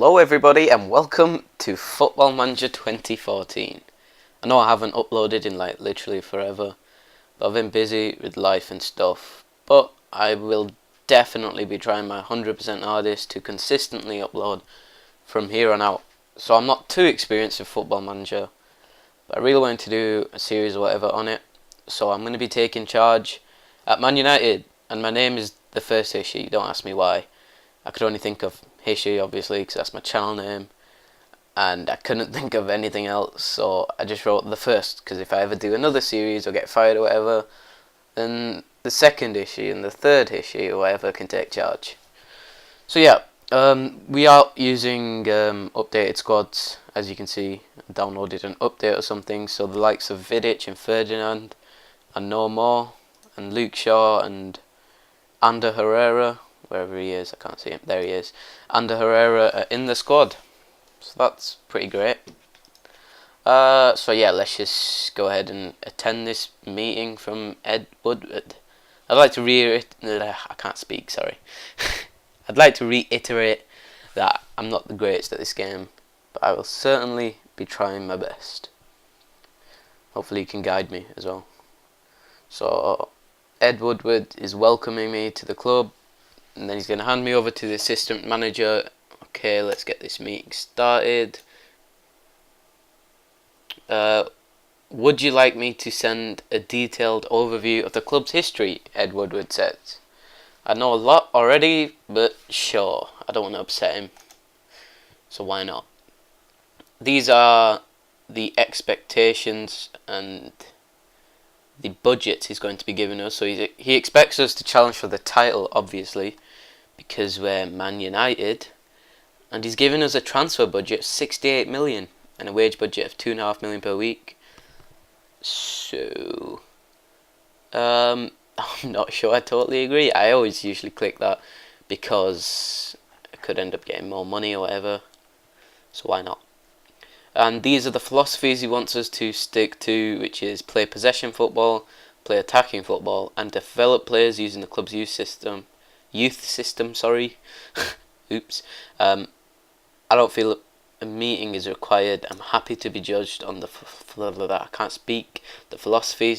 Hello everybody and welcome to Football Manager 2014. I know I haven't uploaded in like literally forever, but I've been busy with life and stuff, but I will definitely be trying my 100% hardest to consistently upload from here on out. So I'm not too experienced with Football Manager, but I really wanted to do a series or whatever on it, so I'm going to be taking charge at Man United, and my name is the first issue. Don't ask me why. I could only think of Hishi, obviously, because that's my channel name, and I couldn't think of anything else, so I just wrote the first, because if I ever do another series or get fired or whatever, then the second issue and the third issue or whatever can take charge. So yeah, we are using updated squads, as you can see. I downloaded an update or something, so the likes of Vidic and Ferdinand and no more, and Luke Shaw and Ander Herrera, wherever he is, I can't see him, there he is, Ander Herrera are in the squad, so that's pretty great. So yeah, let's just go ahead and attend this meeting from Ed Woodward. I'd like to I can't speak, sorry. I'd like to reiterate that I'm not the greatest at this game, but I will certainly be trying my best. Hopefully you can guide me as well. So Ed Woodward is welcoming me to the club, and then he's going to hand me over to the assistant manager. Okay, let's get this meeting started. Would you like me to send a detailed overview of the club's history? Ed Woodward says. I know a lot already, but sure, I don't want to upset him, so why not? These are the expectations and the budget he's going to be giving us. So he expects us to challenge for the title, obviously, because we're Man United, and he's giving us a transfer budget of 68 million and a wage budget of 2.5 million per week. So I'm not sure I totally agree. I always usually click that because I could end up getting more money or whatever, so why not? And these are the philosophies he wants us to stick to, which is play possession football, play attacking football, and develop players using the club's youth system. Oops. I don't feel a meeting is required. I'm happy to be judged on the philosophies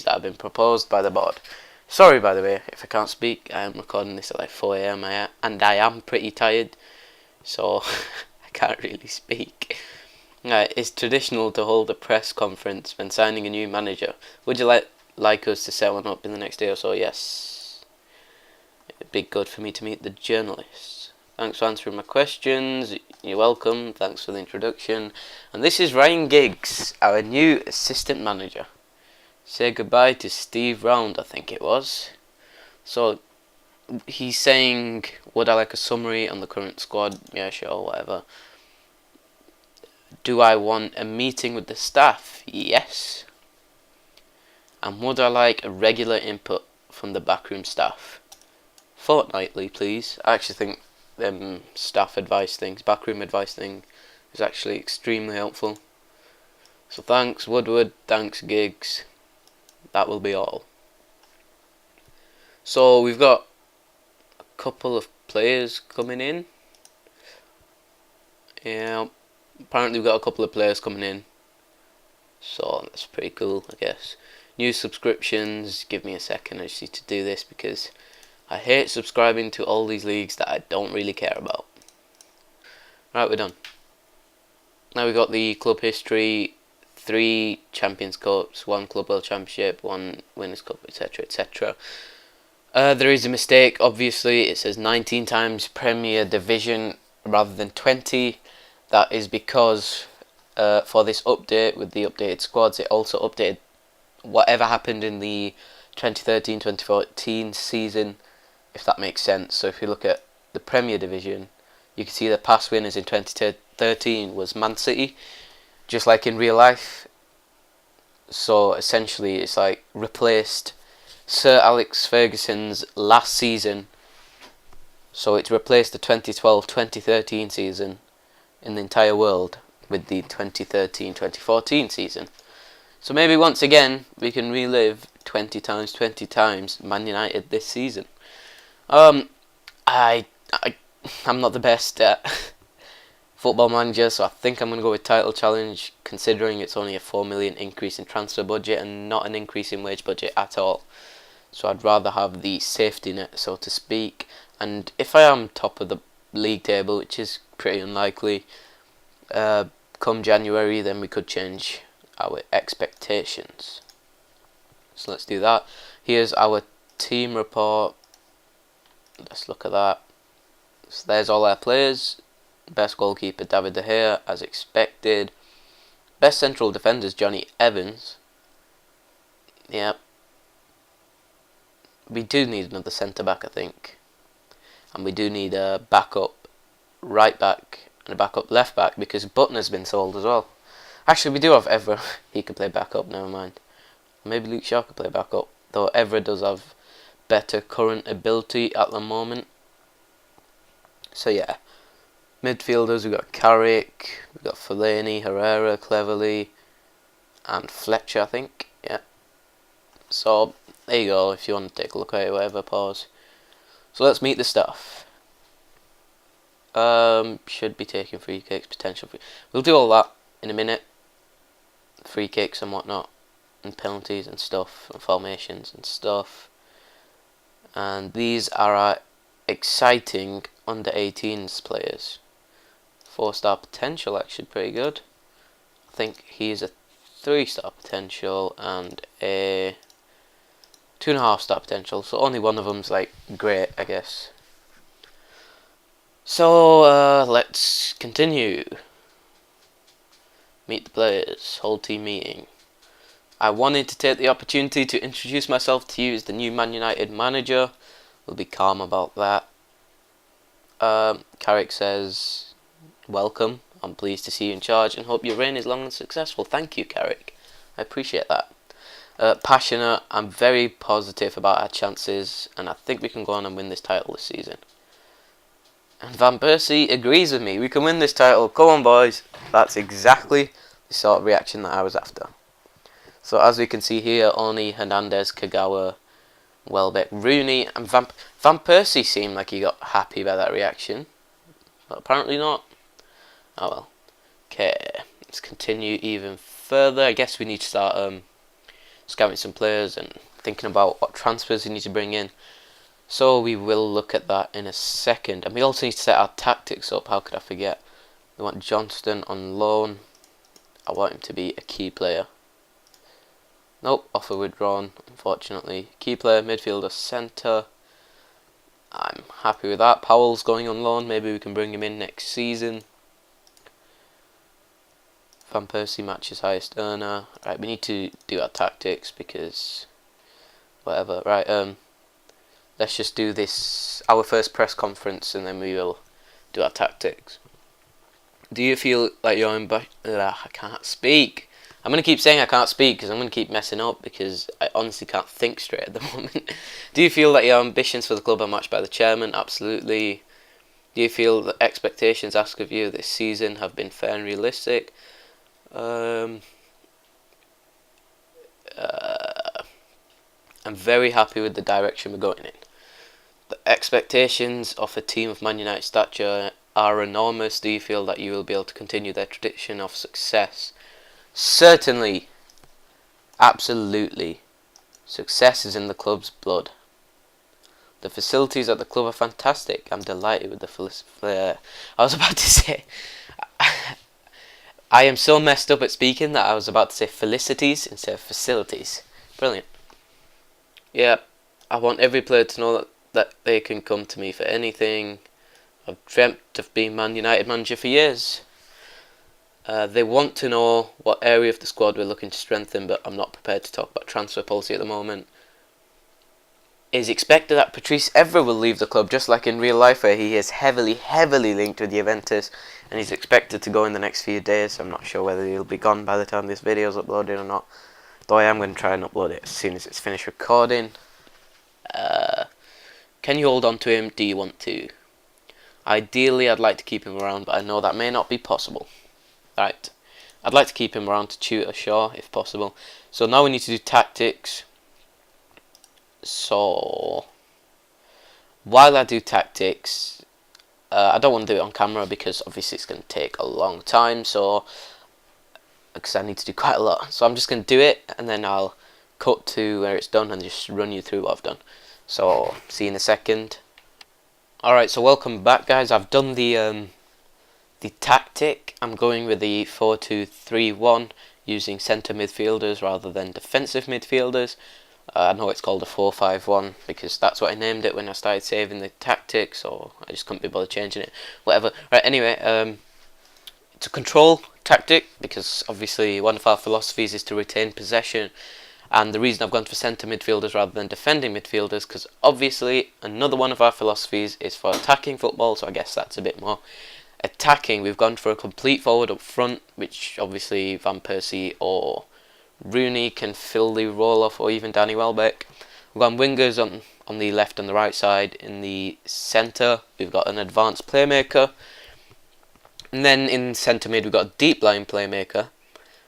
that have been proposed by the board. Sorry, by the way, if I can't speak. I am recording this at like 4 AM and I am pretty tired, so I can't really speak. It's traditional to hold a press conference when signing a new manager. Would you like us to set one up in the next day or so? Yes. It'd be good for me to meet the journalists. Thanks for answering my questions. You're welcome. Thanks for the introduction. And this is Ryan Giggs, our new assistant manager. Say goodbye to Steve Round, I think it was. So he's saying, would I like a summary on the current squad? Yeah, sure, whatever. Do I want a meeting with the staff? Yes. And would I like a regular input from the backroom staff? Fortnightly, please. I actually think staff advice things, backroom advice thing, is actually extremely helpful. So thanks Woodward, thanks Giggs. That will be all. So we've got a couple of players coming in. Yeah. Apparently we've got a couple of players coming in, so that's pretty cool, I guess. New subscriptions, give me a second, I just need to do this because I hate subscribing to all these leagues that I don't really care about. Right, we're done. Now we've got the club history, 3 Champions Cups, 1 Club World Championship, 1 Winners' Cup, etc, etc. There is a mistake, obviously. It says 19 times Premier Division rather than 20. That is because for this update with the updated squads, it also updated whatever happened in the 2013-2014 season, if that makes sense. So if you look at the Premier Division, you can see the past winners in 2013 was Man City, just like in real life. So essentially it's like replaced Sir Alex Ferguson's last season, so it's replaced the 2012-2013 season in the entire world with the 2013-2014 season. So maybe once again we can relive 20 times Man United this season. I'm not the best at Football Manager, so I think I'm going to go with Title Challenge, considering it's only a 4 million increase in transfer budget and not an increase in wage budget at all. So I'd rather have the safety net, so to speak. And if I am top of the league table, which is pretty unlikely, come January, then we could change our expectations. So let's do that. Here's our team report. Let's look at that. So there's all our players. Best goalkeeper David De Gea, as expected. Best central defenders Johnny Evans. Yep. We do need another centre back, I think. And we do need a backup right back and a backup left back, because Button's been sold as well. Actually, we do have Evra. He could play backup, never mind. Maybe Luke Shaw could play backup, though Evra does have better current ability at the moment. So yeah. Midfielders, we've got Carrick, we've got Fellaini, Herrera, Cleverley, and Fletcher, I think. Yeah. So, there you go, if you want to take a look at it, whatever, pause. So let's meet the staff. Should be taking free kicks, potential free. We'll do all that in a minute. Free kicks and whatnot, and penalties and stuff, and formations and stuff. And these are our exciting under 18s players. 4-star potential, actually pretty good. I think he's a 3-star potential and a 2.5-star potential, so only one of them's like great, I guess. So let's continue. Meet the players, whole team meeting. I wanted to take the opportunity to introduce myself to you as the new Man United manager. We'll be calm about that. Carrick says, welcome, I'm pleased to see you in charge and hope your reign is long and successful. Thank you, Carrick. I appreciate that. Passionate, I'm very positive about our chances and I think we can go on and win this title this season. And Van Persie agrees with me. We can win this title. Come on, boys. That's exactly the sort of reaction that I was after. So as we can see here, Oni, Hernandez, Kagawa, Welbeck, Rooney, and Van Persie seemed like he got happy by that reaction. But apparently not. Oh well. Okay, let's continue even further. I guess we need to start scouting some players and thinking about what transfers we need to bring in. So we will look at that in a second. And we also need to set our tactics up. How could I forget? We want Johnston on loan. I want him to be a key player. Nope, offer withdrawn, unfortunately. Key player, midfielder, centre. I'm happy with that. Powell's going on loan. Maybe we can bring him in next season. Van Persie matches highest earner. Right, we need to do our tactics because whatever. Right, let's just do this, our first press conference, and then we will do our tactics. Do you feel like you're I can't speak. I'm going to keep saying I can't speak because I'm going to keep messing up because I honestly can't think straight at the moment. Do you feel that your ambitions for the club are matched by the chairman? Absolutely. Do you feel that expectations asked of you this season have been fair and realistic? I'm very happy with the direction we're going in. The expectations of a team of Man United stature are enormous. Do you feel that you will be able to continue their tradition of success? Certainly. Absolutely. Success is in the club's blood. The facilities at the club are fantastic. I'm delighted with the I was about to say I am so messed up at speaking that I was about to say felicities instead of facilities. Brilliant. Yeah, I want every player to know that they can come to me for anything. I've dreamt of being Man United manager for years. They want to know what area of the squad we're looking to strengthen, but I'm not prepared to talk about transfer policy at the moment. It is expected that Patrice Evra will leave the club, just like in real life, where he is heavily linked with Juventus, and he's expected to go in the next few days. I'm not sure whether he'll be gone by the time this video is uploaded or not, though I am going to try and upload it as soon as it's finished recording. Can you hold on to him? Do you want to? Ideally, I'd like to keep him around, but I know that may not be possible. Right, I'd like to keep him around to tutor Shaw if possible. So now we need to do tactics. So while I do tactics, I don't want to do it on camera because obviously it's going to take a long time, so because I need to do quite a lot. So I'm just going to do it, and then I'll cut to where it's done and just run you through what I've done. So see you in a second. Alright, so welcome back, guys. I've done the tactic. I'm going with the 4-2-3-1 using centre midfielders rather than defensive midfielders. I know it's called a 4-5-1 because that's what I named it when I started saving the tactics, so I just couldn't be bothered changing it. Whatever. Right, anyway, it's a control tactic because obviously one of our philosophies is to retain possession, and the reason I've gone for centre midfielders rather than defending midfielders because obviously another one of our philosophies is for attacking football, so I guess that's a bit more attacking. We've gone for a complete forward up front, which obviously Van Persie or Rooney can fill the role of, or even Danny Welbeck. We've got wingers on the left and the right side. In the centre, we've got an advanced playmaker. And then in centre mid, we've got a deep line playmaker,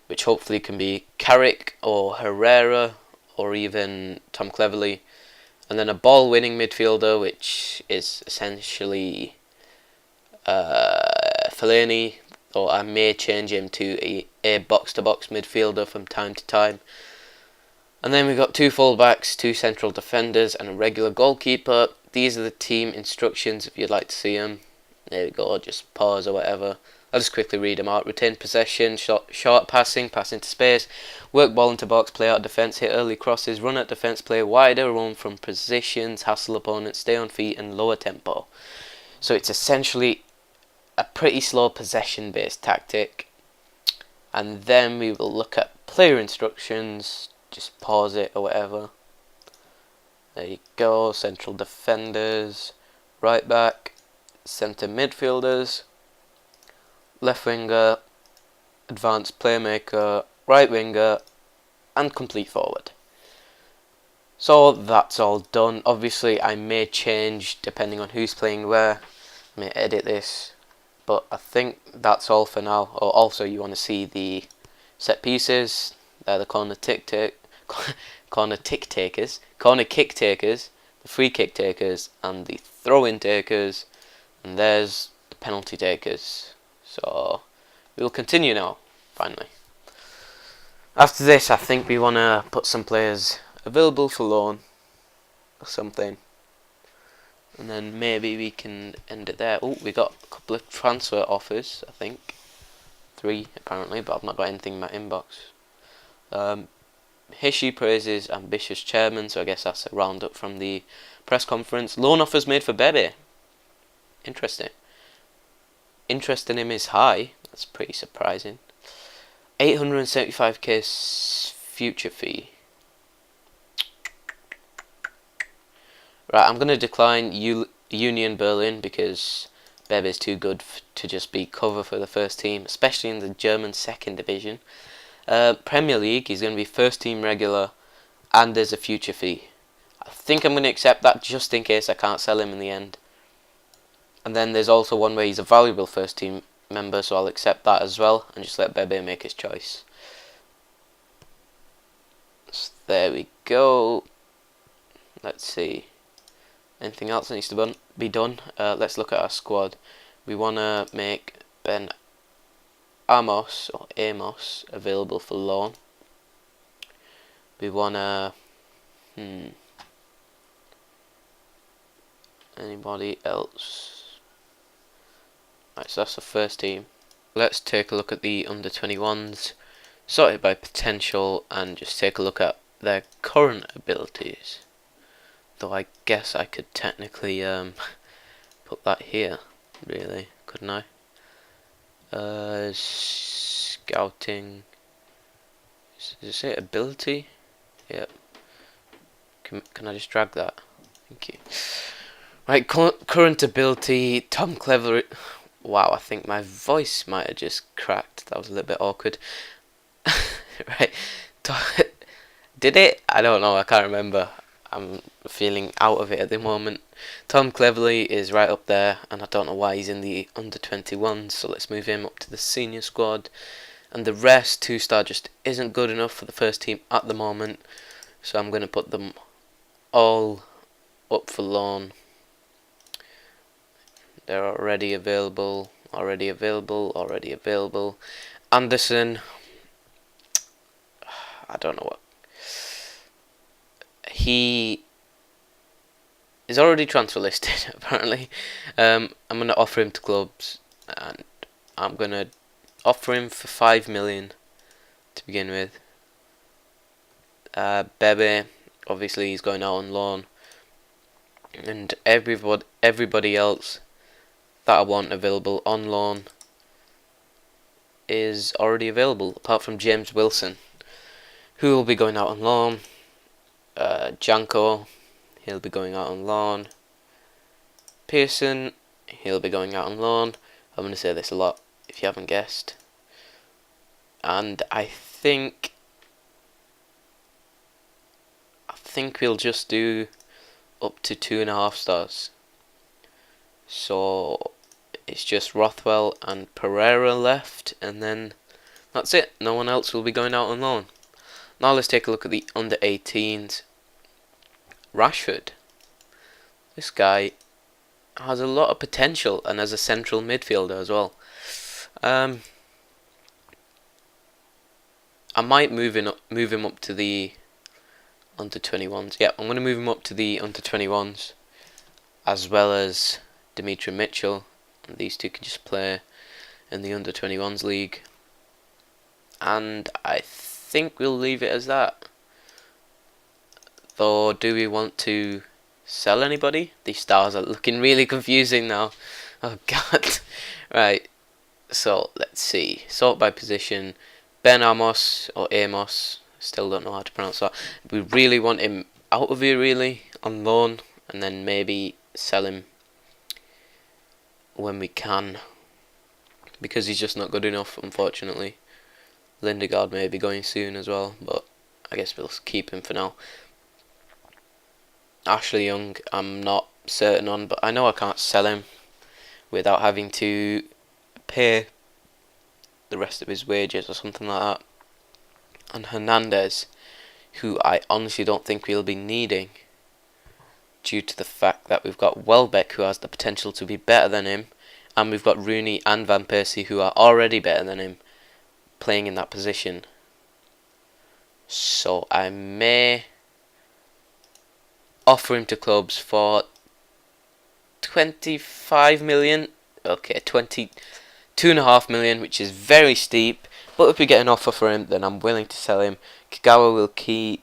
which hopefully can be Carrick or Herrera or even Tom Cleverley. And then a ball-winning midfielder, which is essentially Fellaini, or I may change him to a box-to-box midfielder from time to time. And then we've got 2 fullbacks, 2 central defenders, and a regular goalkeeper. These are the team instructions if you'd like to see them. There we go, just pause or whatever. I'll just quickly read them out. Retain possession, short passing, pass into space, work ball into box, play out defence, hit early crosses, run at defence, play wider, roam from positions, hassle opponents, stay on feet, and lower tempo. So it's essentially a pretty slow possession-based tactic. And then we will look at player instructions. Just pause it or whatever. There you go. Central defenders, right back, centre midfielders, left winger, advanced playmaker, right winger, and complete forward. So that's all done. Obviously I may change depending on who's playing where. I may edit this, but I think that's all for now. Oh, also you want to see the set pieces. They're the corner kick takers, the free kick takers, and the throw-in takers, and there's the penalty takers. So we'll continue now, finally. After this, I think we want to put some players available for loan or something, and then maybe we can end it there. Oh, we got a couple of transfer offers, I think 3 apparently, but I've not got anything in my inbox. Hishi praises ambitious chairman, so I guess that's a roundup from the press conference. Loan offers made for Bebe. Interesting. Interest in him is high. That's pretty surprising. 875k future fee. Right, I'm going to decline Union Berlin because Bebe is too good to just be cover for the first team, especially in the German second division. Premier League, he's going to be first team regular, and there's a future fee. I think I'm going to accept that just in case I can't sell him in the end. And then there's also one where he's a valuable first team member, so I'll accept that as well and just let Bebe make his choice. So there we go. Let's see. Anything else that needs to be done? Let's look at our squad. We want to make Ben Amos available for loan. We wanna anybody else? Right, so that's the first team. Let's take a look at the under-21s, sorted by potential, and just take a look at their current abilities. Though I guess I could technically put that here, really, couldn't I? Scouting. Does it say ability? Yep. Can I just drag that? Thank you. Right, current ability. Tom Cleverley. Wow, I think my voice might have just cracked. That was a little bit awkward. Right. Did it? I don't know. I can't remember. I'm feeling out of it at the moment. Tom Cleverley is right up there, and I don't know why he's in the under-21s, so let's move him up to the senior squad. And the rest, 2-star, just isn't good enough for the first team at the moment, so I'm going to put them all up for loan. They're already available. Already available. Already available. Anderson. I don't know what. He is already transfer listed, apparently. I'm going to offer him to clubs, and I'm going to offer him for 5 million to begin with. Bebe, obviously he's going out on loan, and everybody else that I want available on loan is already available, apart from James Wilson, who will be going out on loan. Janko, he'll be going out on loan. Pearson, he'll be going out on loan. I'm going to say this a lot if you haven't guessed. And I think we'll just do up to 2.5 stars. So it's just Rothwell and Pereira left, and then that's it. No one else will be going out on loan. Now let's take a look at the under 18s. Rashford. This guy has a lot of potential, and as a central midfielder as well. I might move him up to the under 21s. Yeah, I'm going to move him up to the under 21s, as well as Dimitri Mitchell. And these two can just play in the under 21s league. And I think we'll leave it as that. Though, do we want to sell anybody? These stars are looking really confusing now. Oh god. Right, so let's see. Sort by position. Ben Amos, or Amos, still don't know how to pronounce that. We really want him out of here, really, on loan, and then maybe sell him when we can, because he's just not good enough, unfortunately. Lindegaard may be going soon as well, but I guess we'll keep him for now. Ashley Young, I'm not certain on, but I know I can't sell him without having to pay the rest of his wages or something like that. And Hernandez, who I honestly don't think we'll be needing, due to the fact that we've got Welbeck, who has the potential to be better than him, and we've got Rooney and Van Persie, who are already better than him, playing in that position. So I may offer him to clubs for 25 million. Okay, 22.5 million, which is very steep. But if we get an offer for him, then I'm willing to sell him. Kagawa will keep.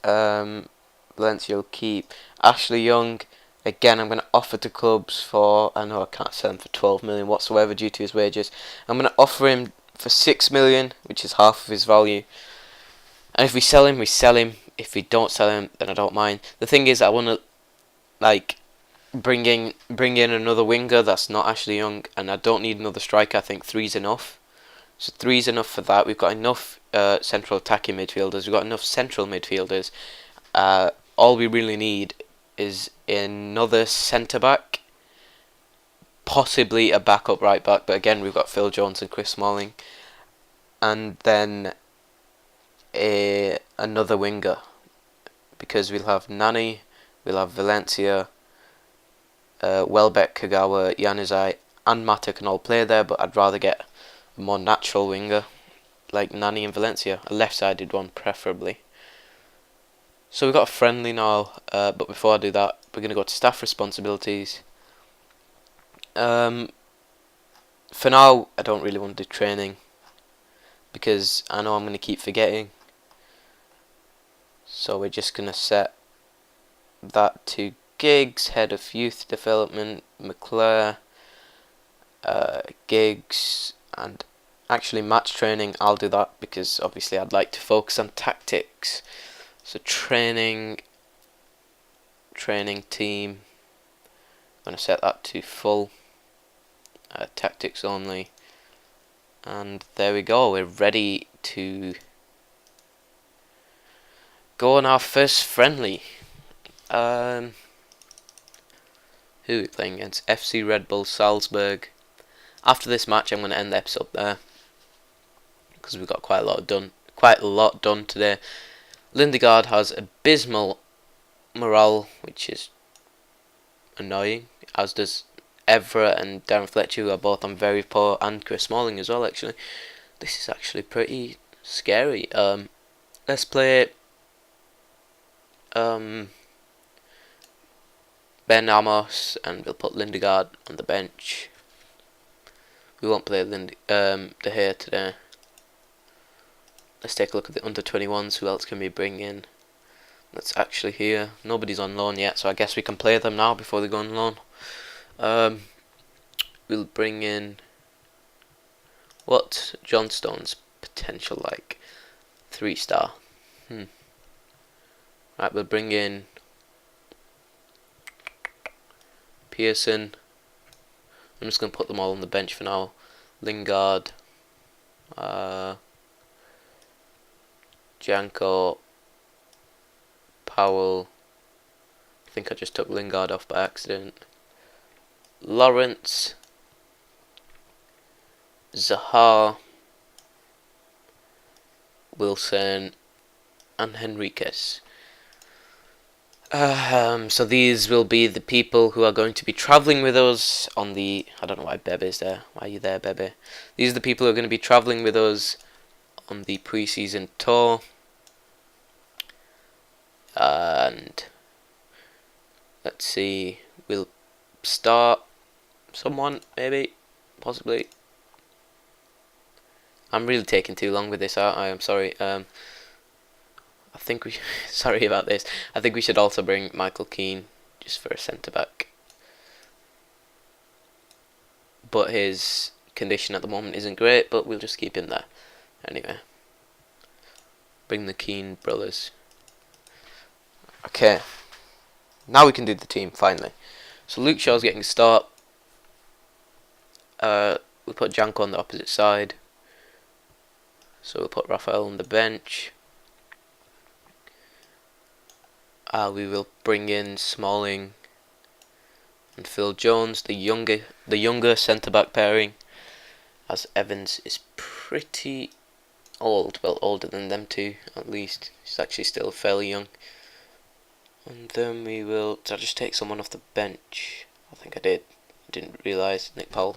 Valencia will keep. Ashley Young, again, I'm going to offer to clubs for. I know I can't sell him for 12 million whatsoever due to his wages. I'm going to offer him for 6 million, which is half of his value. And if we sell him, we sell him. If we don't sell him, then I don't mind. The thing is, I want to bring in another winger that's not Ashley Young, and I don't need another striker. I think 3's enough. So 3's enough for that. We've got enough central attacking midfielders. We've got enough central midfielders. All we really need is another centre back, possibly a backup right back. But again, we've got Phil Jones and Chris Smalling, and then another winger, because we'll have Nani, we'll have Valencia, Welbeck, Kagawa, Januzaj and Mata can all play there, but I'd rather get a more natural winger like Nani and Valencia, a left-sided one preferably. So we've got a friendly now, but before I do that, we're going to go to staff responsibilities. For now, I don't really want to do training, because I know I'm going to keep forgetting. So we're just going to set that to Giggs, Head of Youth Development, McClare, Giggs, and actually match training, I'll do that because obviously I'd like to focus on tactics. So training team, I'm going to set that to full, tactics only, and there we go, we're ready to go on our first friendly. Who are we playing against? FC Red Bull Salzburg. After this match, I'm going to end the episode there because we've got quite a lot done today. Lindegaard has abysmal morale, which is annoying, as does Everett and Darren Fletcher, who are both on very poor, and Chris Smalling as well. Actually, this is actually pretty scary. Let's play Ben Amos, and we'll put Lindegaard on the bench. We won't play De Gea today. Let's take a look at the under-21s. Who else can we bring in? That's actually here. Nobody's on loan yet, so I guess we can play them now before they go on loan. We'll bring in... What's John Stone's potential like? 3-star. Right, we'll bring in Pearson. I'm just going to put them all on the bench for now. Lingard, Janko, Powell. I think I just took Lingard off by accident. Lawrence, Zaha, Wilson, and Henriquez. So these will be the people who are going to be travelling with us on the... I don't know why Bebe's there. Why are you there, Bebe? These are the people who are going to be travelling with us on the pre-season tour. And let's see, we'll start someone, maybe, possibly. I'm really taking too long with this, I am sorry. I think we sorry about this. I think we should also bring Michael Keane just for a centre back. But his condition at the moment isn't great, but we'll just keep him there. Anyway. Bring the Keane brothers. Okay. Now we can do the team, finally. So Luke Shaw's getting a start. We'll put Janko on the opposite side. So we'll put Raphael on the bench. We will bring in Smalling and Phil Jones, the younger centre-back pairing, as Evans is pretty old, well, older than them two at least. He's actually still fairly young. And then we will... Did I just take someone off the bench? I think I did. Didn't realise. Nick Powell.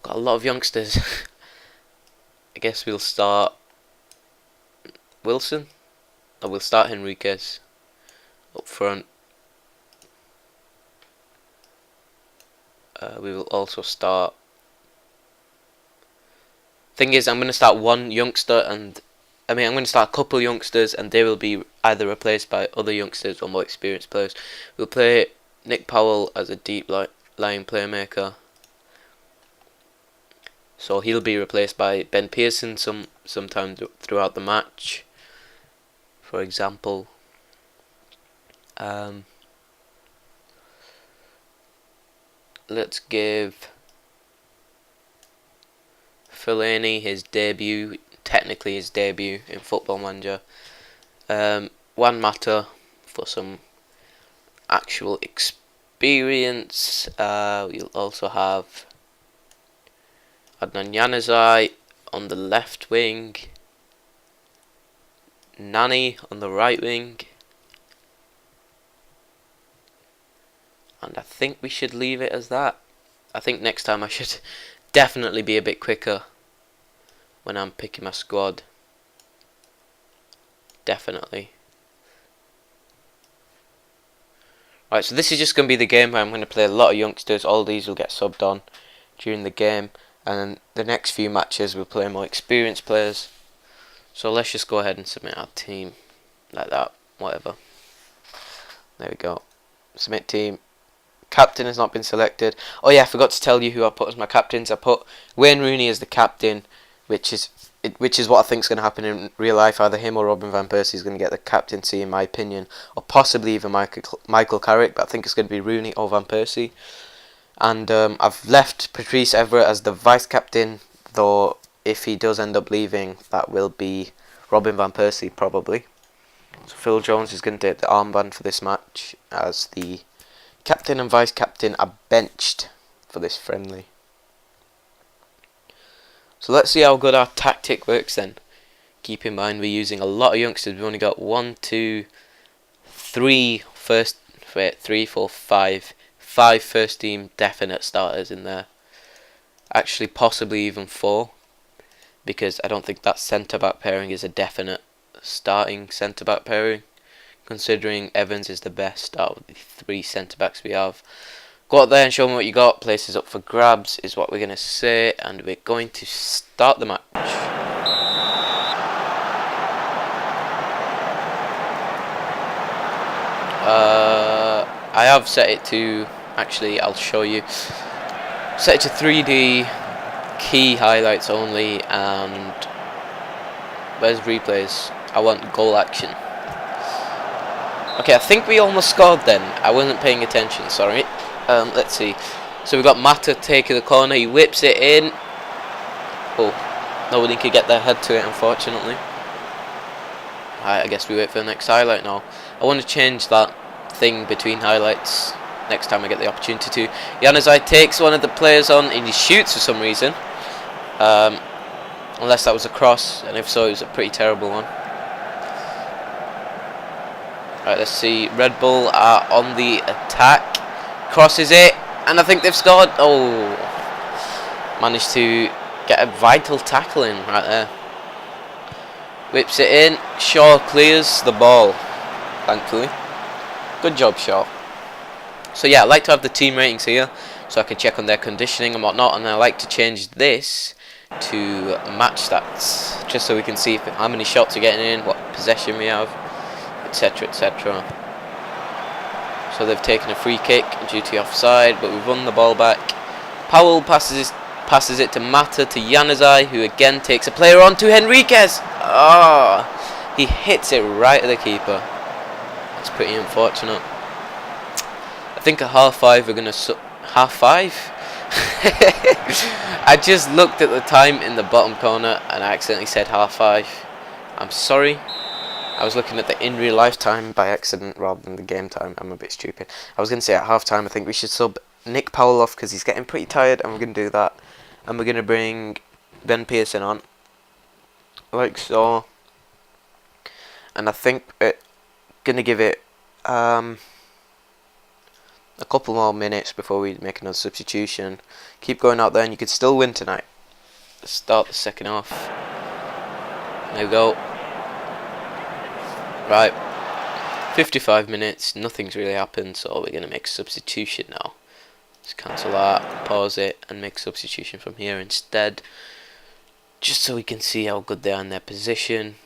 Got a lot of youngsters. I guess we'll start Wilson. Or we'll start Henriquez up front. We will also start... Thing is, I'm going to start one youngster and... I'm going to start a couple youngsters and they will be either replaced by other youngsters or more experienced players. We'll play Nick Powell as a deep lying playmaker. So he'll be replaced by Ben Pearson sometime throughout the match. For example, let's give Fellaini his debut, technically his debut in Football Manager. Juan Mata for some actual experience. We'll also have Adnan Januzaj on the left wing. Nani on the right wing, and I think we should leave it as that. I think next time I should definitely be a bit quicker when I'm picking my squad. Definitely. Right, so this is just going to be the game where I'm going to play a lot of youngsters. All these will get subbed on during the game, and then the next few matches we'll play more experienced players. So let's just go ahead and submit our team like that, whatever. There we go. Submit team. Captain has not been selected. Oh yeah, I forgot to tell you who I put as my captains. I put Wayne Rooney as the captain, which is what I think is going to happen in real life. Either him or Robin van Persie is going to get the captaincy, in my opinion, or possibly even Michael Carrick. But I think it's going to be Rooney or Van Persie. And I've left Patrice Evra as the vice captain, though. If he does end up leaving, that will be Robin van Persie, probably. So Phil Jones is going to take the armband for this match, as the captain and vice captain are benched for this friendly. So let's see how good our tactic works then. Keep in mind we're using a lot of youngsters. We've only got 5 5 first team definite starters in there. Actually, possibly even 4, because I don't think that centre back pairing is a definite starting centre back pairing, considering Evans is the best out of the 3 centre backs we have. Go out there and show me what you got. Places up for grabs is what we're going to say, and we're going to start the match. I have set it to, actually I'll show you, set it to 3D, key highlights only, and where's replays? I want goal action. Okay, I think we almost scored then. I wasn't paying attention, sorry. Let's see. So we've got Mata taking the corner, he whips it in. Oh, nobody could get their head to it, unfortunately. Alright, I guess we wait for the next highlight now. I want to change that thing between highlights next time I get the opportunity to. Januzaj takes one of the players on and he shoots for some reason. Unless that was a cross, and if so, it was a pretty terrible one. Right, let's see. Red Bull are on the attack. Crosses it, and I think they've scored. Oh, managed to get a vital tackle in right there. Whips it in. Shaw clears the ball, thankfully. Good job, Shaw. So yeah, I like to have the team ratings here, so I can check on their conditioning and whatnot, and I like to change this to match stats, just so we can see how many shots are getting in, what possession we have, etc, etc. So they've taken a free kick due to offside, but we've won the ball back. Powell passes it to Mata, to Januzaj, who again takes a player on to Henriquez. Ah, he hits it right at the keeper. That's pretty unfortunate. I think at half-5 we're going to... half-5? I just looked at the time in the bottom corner and I accidentally said half-5. I'm sorry. I was looking at the in real life time by accident rather than the game time. I'm a bit stupid. I was going to say at half time I think we should sub Nick Powell off because he's getting pretty tired, and we're going to do that. And we're going to bring Ben Pearson on, like so. And I think we're going to give it a couple more minutes before we make another substitution. Keep going out there and you could still win tonight. Let's start the second half. There we go. Right, 55 minutes, nothing's really happened, so we're going to make a substitution now. Let's cancel that, pause it, and make a substitution from here instead, just so we can see how good they are in their position.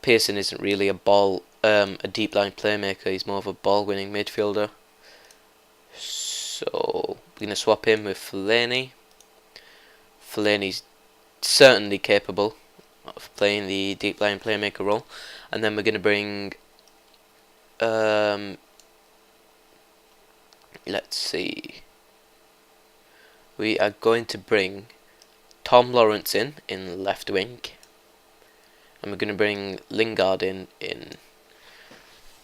Pearson isn't really a deep line playmaker, he's more of a ball winning midfielder. So we're going to swap him with Fellaini. Fellaini's certainly capable of playing the deep line playmaker role, and then we're going to bring let's see, we are going to bring Tom Lawrence in left wing, and we're going to bring Lingard in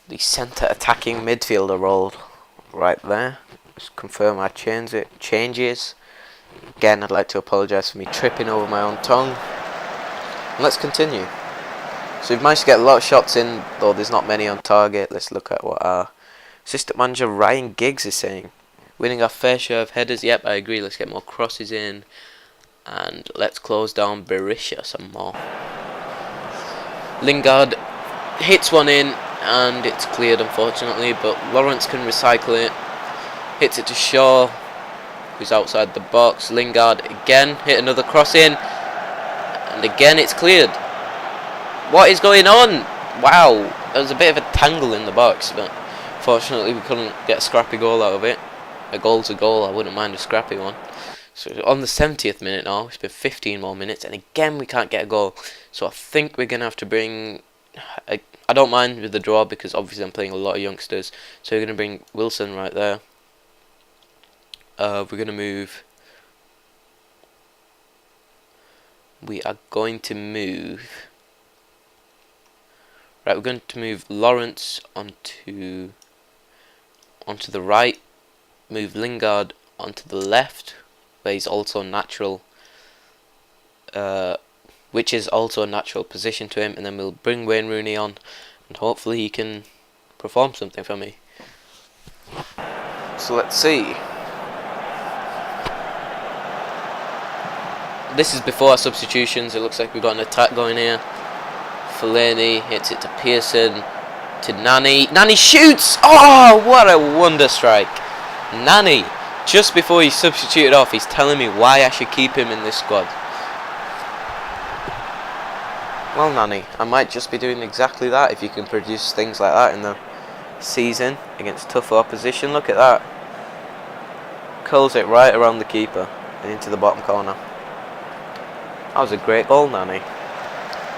the centre attacking midfielder role right there. Just confirm I changes. Again, I'd like to apologise for me tripping over my own tongue. Let's continue. So we've managed to get a lot of shots in, though there's not many on target. Let's look at what our assistant manager Ryan Giggs is saying. Winning our fair share of headers. Yep, I agree. Let's get more crosses in. And let's close down Berisha some more. Lingard hits one in, and it's cleared unfortunately, but Lawrence can recycle it. Hits it to Shaw, who's outside the box. Lingard again hit another cross in. And again it's cleared. What is going on? Wow, there was a bit of a tangle in the box, but fortunately we couldn't get a scrappy goal out of it. A goal's a goal, I wouldn't mind a scrappy one. So on the 70th minute now, it's been 15 more minutes, and again we can't get a goal. So I think we're going to have to bring... I don't mind with the draw because obviously I'm playing a lot of youngsters. So we're going to bring Wilson right there. We're going to move... We are going to move... Right, we're going to move Lawrence onto the right. Move Lingard onto the left, where he's also natural, which is also a natural position to him. And then we'll bring Wayne Rooney on, and hopefully he can perform something for me. So let's see. This is before our substitutions. It looks like we've got an attack going here. Fellaini hits it to Pearson, to Nani. Nani shoots! Oh, what a wonder strike. Nani, just before he's substituted off, he's telling me why I should keep him in this squad. Well, Nani, I might just be doing exactly that if you can produce things like that in the season against tougher opposition. Look at that. Curls it right around the keeper and into the bottom corner. That was a great goal, Nani.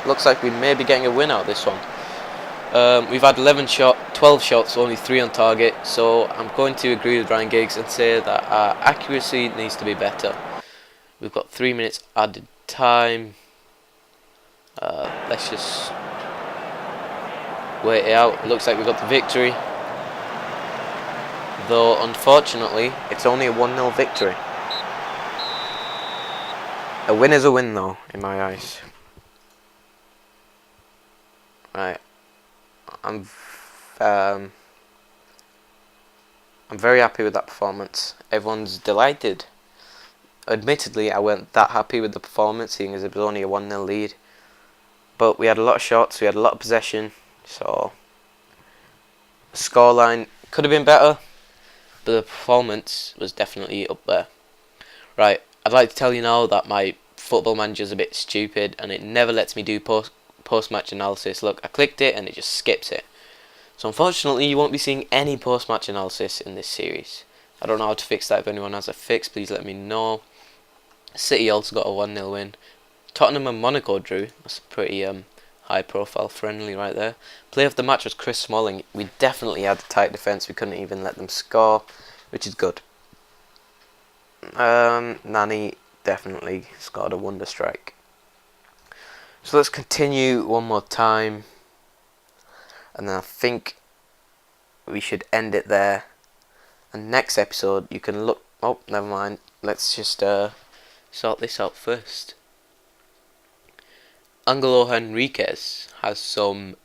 Looks like we may be getting a win out of this one. We've had 12 shots, only 3 on target, so I'm going to agree with Ryan Giggs and say that our accuracy needs to be better. We've got 3 minutes added time. Let's just wait it out. It looks like we've got the victory, though unfortunately it's only a 1-0 victory. A win is a win, though, in my eyes. Right, I'm very happy with that performance. Everyone's delighted. Admittedly, I weren't that happy with the performance, seeing as it was only a 1-0 lead. But we had a lot of shots, we had a lot of possession, so the scoreline could have been better, but the performance was definitely up there. Right, I'd like to tell you now that my Football Manager's a bit stupid and it never lets me do post-match analysis. Look, I clicked it and it just skips it. So unfortunately you won't be seeing any post-match analysis in this series. I don't know how to fix that. If anyone has a fix, please let me know. City also got a 1-0 win. Tottenham and Monaco drew. That's pretty high profile friendly right there. Player of the match was Chris Smalling. We definitely had a tight defence. We couldn't even let them score, which is good. Nani definitely scored a wonder strike. So let's continue one more time, and then I think we should end it there. And next episode you can look. Oh, never mind. Let's just sort this out first. Angelo Henriquez has some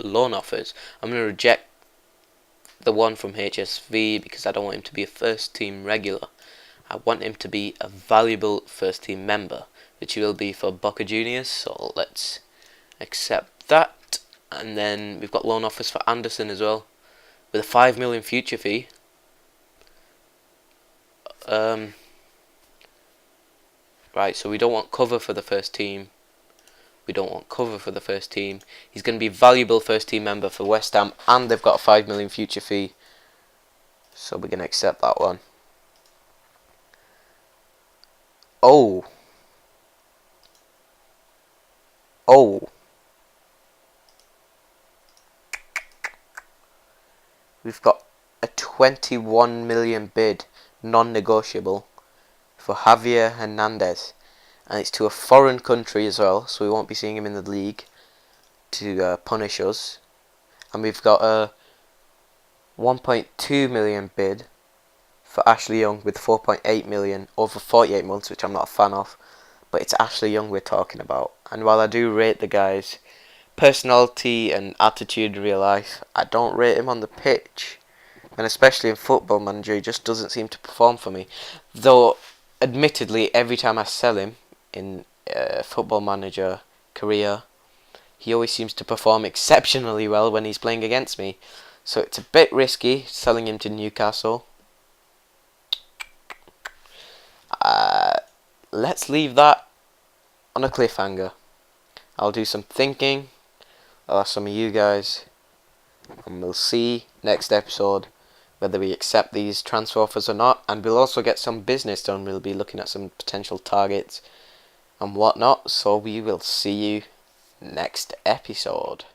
loan offers. I'm going to reject the one from HSV because I don't want him to be a first team regular. I want him to be a valuable first team member, which he will be for Boca Juniors, so let's accept that. And then we've got loan offers for Anderson as well, with a 5 million future fee. Right, so we don't want cover for the first team. He's going to be a valuable first team member for West Ham, and they've got a 5 million future fee, so we're going to accept that one. Oh, we've got a 21 million bid, non-negotiable, for Javier Hernandez, and it's to a foreign country as well, so we won't be seeing him in the league to punish us. And we've got a 1.2 million bid for Ashley Young with 4.8 million over 48 months, which I'm not a fan of, but it's Ashley Young we're talking about. And while I do rate the guy's personality and attitude in real life, I don't rate him on the pitch, and especially in Football Manager he just doesn't seem to perform for me. Though admittedly every time I sell him in Football Manager career, he always seems to perform exceptionally well when he's playing against me, so it's a bit risky selling him to Newcastle. Let's leave that on a cliffhanger. I'll do some thinking, I'll ask some of you guys, and we'll see next episode whether we accept these transfer offers or not. And we'll also get some business done. We'll be looking at some potential targets and whatnot, so we will see you next episode.